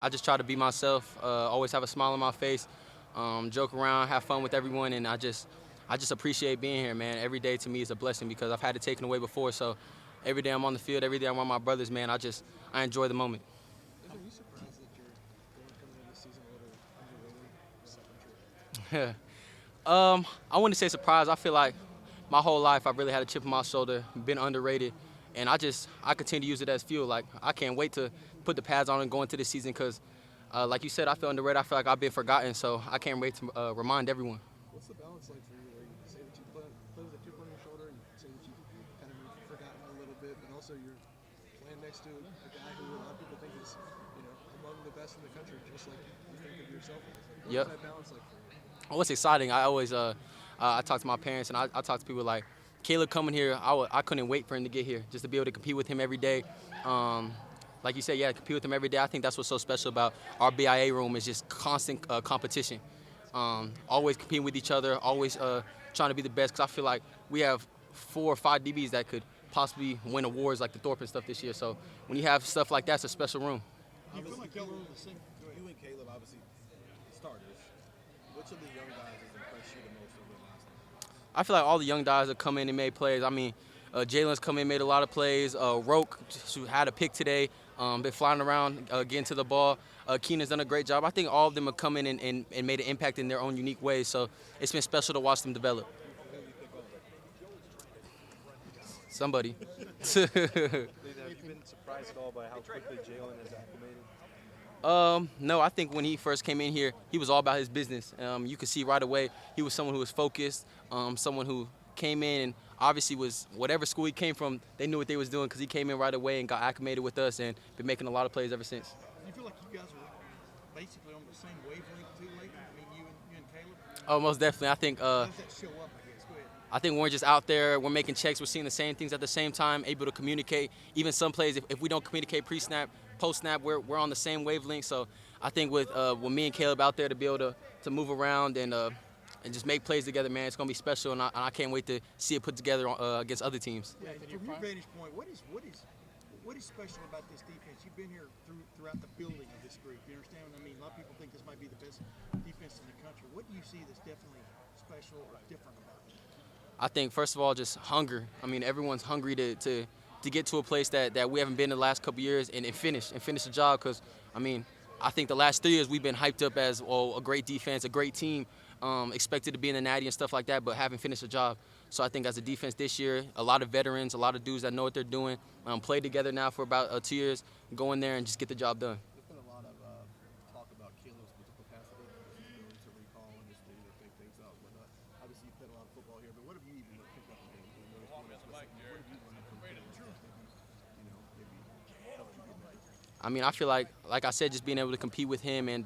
I just try to be myself, always have a smile on my face, joke around, have fun with everyone, and I just appreciate being here, man. Every day to me is a blessing because I've had it taken away before. So every day I'm on the field, every day I'm around my brothers, man. I enjoy the moment. Are you surprised that you're going coming into the season a little underrated second trip? I wouldn't say surprised. I feel like my whole life I've really had a chip on my shoulder, been underrated, and I continue to use it as fuel. Like I can't wait to put the pads on and go into the season because, like you said, I feel underrated. I feel like I've been forgotten, so I can't wait to remind everyone. What's the balance like for you where you say that you play with a chip on your shoulder, you say that you've kind of forgotten a little bit, but also you're playing next to a guy who a lot of people think is, among the best in the country, just like you think of yourself. What Yep. is that balance like for you? Oh, it's exciting. I talk to my parents and I talk to people like Caleb coming here. I couldn't wait for him to get here just to be able to compete with him every day. Um, like you said, yeah, compete with him every day. I think that's what's so special about our BIA room is just constant competition. Always competing with each other, always trying to be the best. Because I feel like we have 4 or 5 DBs that could possibly win awards like the Thorpe and stuff this year. So when you have stuff like that, it's a special room. You feel like you and Caleb obviously starters. Which of the young guys has impressed you the most over the last night? I feel like all the young guys have come in and made plays. I mean, Jalen's come in and made a lot of plays. Roke, who had a pick today, been flying around, getting to the ball. Keenan's done a great job. I think all of them have come in and made an impact in their own unique ways. So it's been special to watch them develop. Somebody. Have you been surprised at all by how quickly Jalen has acclimated? No, I think when he first came in here, he was all about his business. You could see right away he was someone who was focused, someone who came in and obviously was whatever school he came from, they knew what they was doing because he came in right away and got acclimated with us and been making a lot of plays ever since. Do you feel like you guys are basically on the same wavelength too lately? I mean, you and Caleb? Oh, most definitely. How does that show up, I guess? Go ahead. I think we're just out there, we're making checks, we're seeing the same things at the same time, able to communicate. Even some plays, if we don't communicate pre-snap, post-snap, we're on the same wavelength. So I think with me and Caleb out there to be able to move around and just make plays together, man, it's going to be special, and I can't wait to see it put together against other teams. Yeah, from your vantage point, what is special about this defense? You've been here throughout the building of this group. You understand what I mean? A lot of people think this might be the best defense in the country. What do you see that's definitely special or different about it? I think, first of all, just hunger. I mean, everyone's hungry to get to a place that we haven't been in the last couple years and finish the job because, I mean, I think the last 3 years we've been hyped up as a great defense, a great team, expected to be in the natty and stuff like that, but haven't finished the job. So I think as a defense this year, a lot of veterans, a lot of dudes that know what they're doing, played together now for about 2 years, go in there and just get the job done. There's been a lot of talk about Caleb's mental capacity, his ability to recall and his ability to fake things out. But obviously, you've played a lot of football here. But what have you even picked up from him? What have you learned from Caleb that maybe helped you get better? I mean, I feel like I said, just being able to compete with him and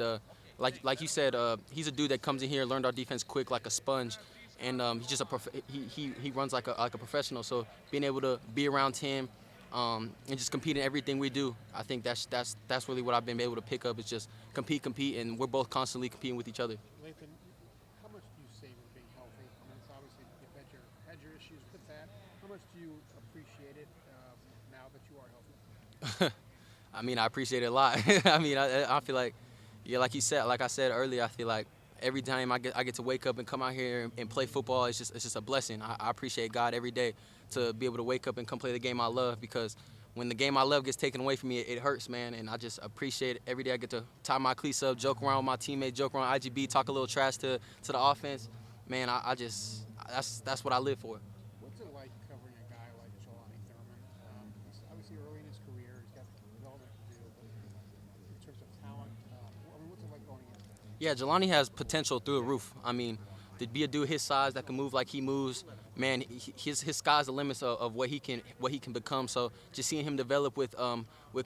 like you said, he's a dude that comes in here, learned our defense quick like a sponge, and he's just he runs like a professional. So being able to be around him and just compete in everything we do, I think that's really what I've been able to pick up is just compete, and we're both constantly competing with each other. Lathan, how much do you savor being healthy? I mean, it's obviously you've had your issues with that. How much do you appreciate it now that you are healthy? I mean, I appreciate it a lot. I mean, I feel like, yeah, like I said earlier, I feel like every time I get to wake up and come out here and play football, it's just a blessing. I appreciate God every day to be able to wake up and come play the game I love because when the game I love gets taken away from me, it hurts, man. And I just appreciate it every day. I get to tie my cleats up, joke around with my teammates, joke around IGB, talk a little trash to the offense. Man, that's what I live for. What's it like covering a guy like Jelani Thurman? He's obviously early in his career. He's got development to do, but in terms of talent, I mean, what's it like going against him? Yeah, Jelani has potential through the roof. I mean, to be a dude his size that can move like he moves, man, his sky's the limits of what he can become. So just seeing him develop with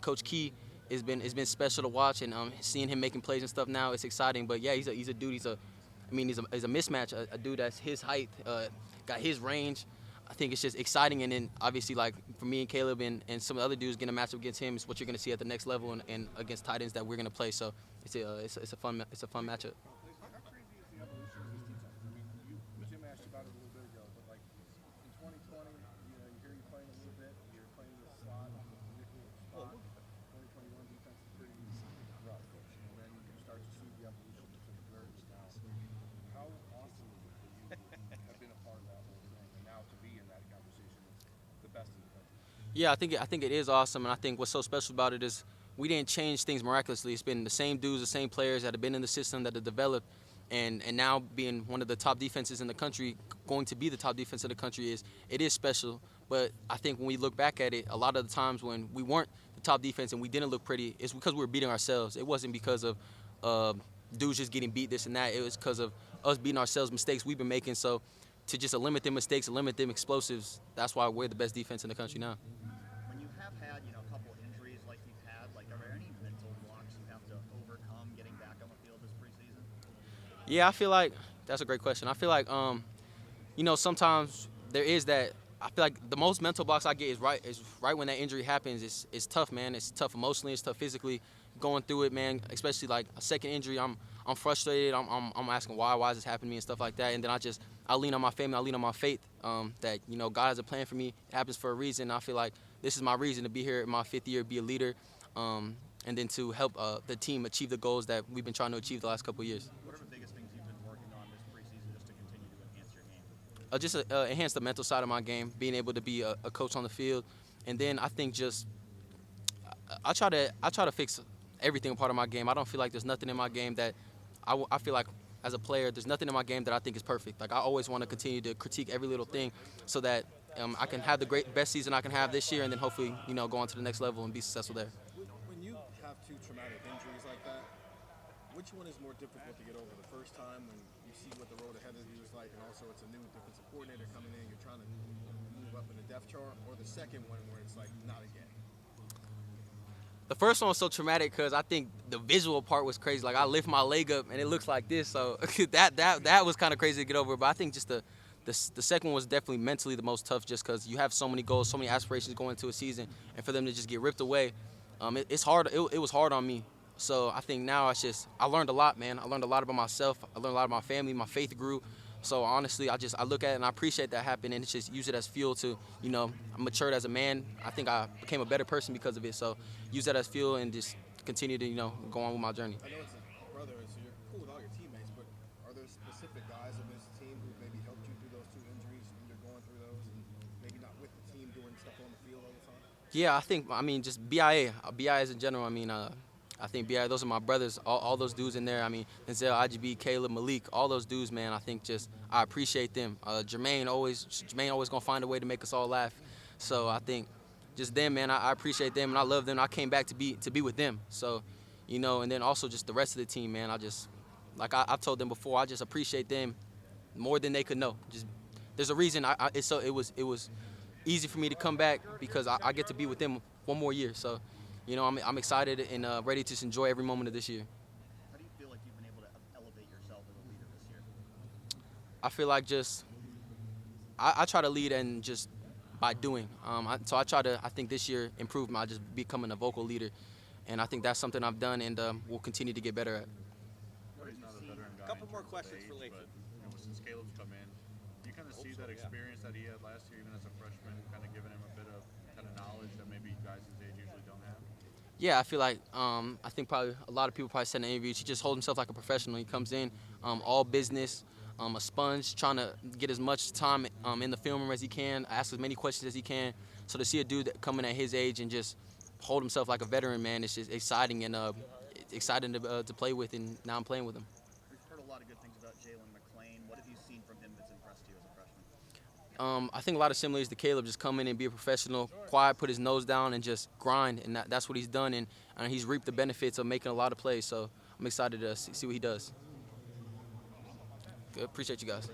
Coach Key has been special to watch, and seeing him making plays and stuff now, it's exciting. But yeah, he's a dude. He's a mismatch. A dude that's his height, got his range. I think it's just exciting, and then obviously like for me and Caleb and some of the other dudes getting a matchup against him is what you're going to see at the next level and against tight ends that we're going to play. So it's a fun matchup. How crazy is the evolution of this defense? I mean, Jim asked you about it a little bit ago, but like in 2020, you hear you playing a little bit, you're playing the slot, the nickel spot. 2021 defense is pretty rough. Yeah, I think it is awesome, and I think what's so special about it is we didn't change things miraculously. It's been the same dudes, the same players that have been in the system that have developed, and now being one of the top defenses in the country, going to be the top defense in the country it is special. But I think when we look back at it, a lot of the times when we weren't the top defense and we didn't look pretty, it's because we were beating ourselves. It wasn't because of dudes just getting beat this and that. It was because of us beating ourselves, mistakes we've been making. So to just eliminate them mistakes, eliminate them explosives, that's why we're the best defense in the country now. When you have had, a couple injuries like you've had, like are there any mental blocks you have to overcome getting back on the field this preseason? Yeah, I feel like that's a great question. I feel like sometimes there is that. I feel like the most mental blocks I get is right when that injury happens. It's tough, man. It's tough emotionally. It's tough physically. Going through it, man. Especially like a second injury, I'm frustrated. I'm asking why is this happening to me and stuff like that. And then I lean on my family. I lean on my faith. That God has a plan for me. It happens for a reason. I feel like this is my reason to be here in my 5th year, be a leader, and then to help the team achieve the goals that we've been trying to achieve the last couple of years. What are the biggest things you've been working on this preseason just to continue to enhance your game? Just enhance the mental side of my game, being able to be a coach on the field, and then I think just I try to fix everything part of my game. I don't feel like there's nothing in my game that I feel like as a player there's nothing in my game that I think is perfect. Like I always want to continue to critique every little thing so that I can have the best season I can have this year, and then hopefully go on to the next level and be successful there. When you have 2 traumatic injuries like that, which one is more difficult to get over? The first time when you see what the road ahead of you is like, and also it's a new defensive coordinator coming in, you're trying to move up in the depth chart, or the second one where it's like, not again? The first one was so traumatic because I think the visual part was crazy. Like I lift my leg up and it looks like this, so that was kind of crazy to get over. But I think just the second one was definitely mentally the most tough, just because you have so many goals, so many aspirations going into a season, and for them to just get ripped away, it's hard. It was hard on me. So I think now I learned a lot, man. I learned a lot about myself. I learned a lot about my family. My faith grew. So honestly, I look at it and I appreciate that happened, and it's just use it as fuel to, I matured as a man. I think I became a better person because of it. So use that as fuel and just continue to, go on with my journey. I know it's a brother, so you're cool with all your teammates, but are there specific guys on this team who maybe helped you through those 2 injuries when you're going through those, and maybe not with the team doing stuff on the field all the time? Yeah, just BIAs in general. I think BIA, those are my brothers, all those dudes in there. Denzel, IGB, Caleb, Malik, all those dudes, man. I think I appreciate them. Jermaine always gonna find a way to make us all laugh. So I think just them, man. I appreciate them and I love them. I came back to be with them. So, and then also just the rest of the team, man. I've told them before, I just appreciate them more than they could know. Just there's a reason. It was easy for me to come back because I get to be with them one more year. So. I'm excited and ready to just enjoy every moment of this year. How do you feel like you've been able to elevate yourself as a leader this year? I feel like I try to lead and just by doing. So I think this year improve my just becoming a vocal leader, and I think that's something I've done and will continue to get better at. A couple more questions for Lathan. But since Caleb's come in, do you kind of see that experience that he had last year, even as a freshman, kind of giving him a bit of kind of knowledge that maybe guys his age usually don't have? Yeah, I feel like I think probably a lot of people probably said in interviews, he just holds himself like a professional. He comes in, all business, a sponge, trying to get as much time in the film room as he can, ask as many questions as he can. So to see a dude that coming at his age and just hold himself like a veteran, man, it's just exciting and exciting to play with, and now I'm playing with him. We've heard a lot of good things about Jalen McClain. What have you seen from him that's impressed you as a freshman? I think a lot of similarities to Caleb, just come in and be a professional, quiet, put his nose down, and just grind, and that's what he's done, and he's reaped the benefits of making a lot of plays, so I'm excited to see what he does. Good. Appreciate you guys.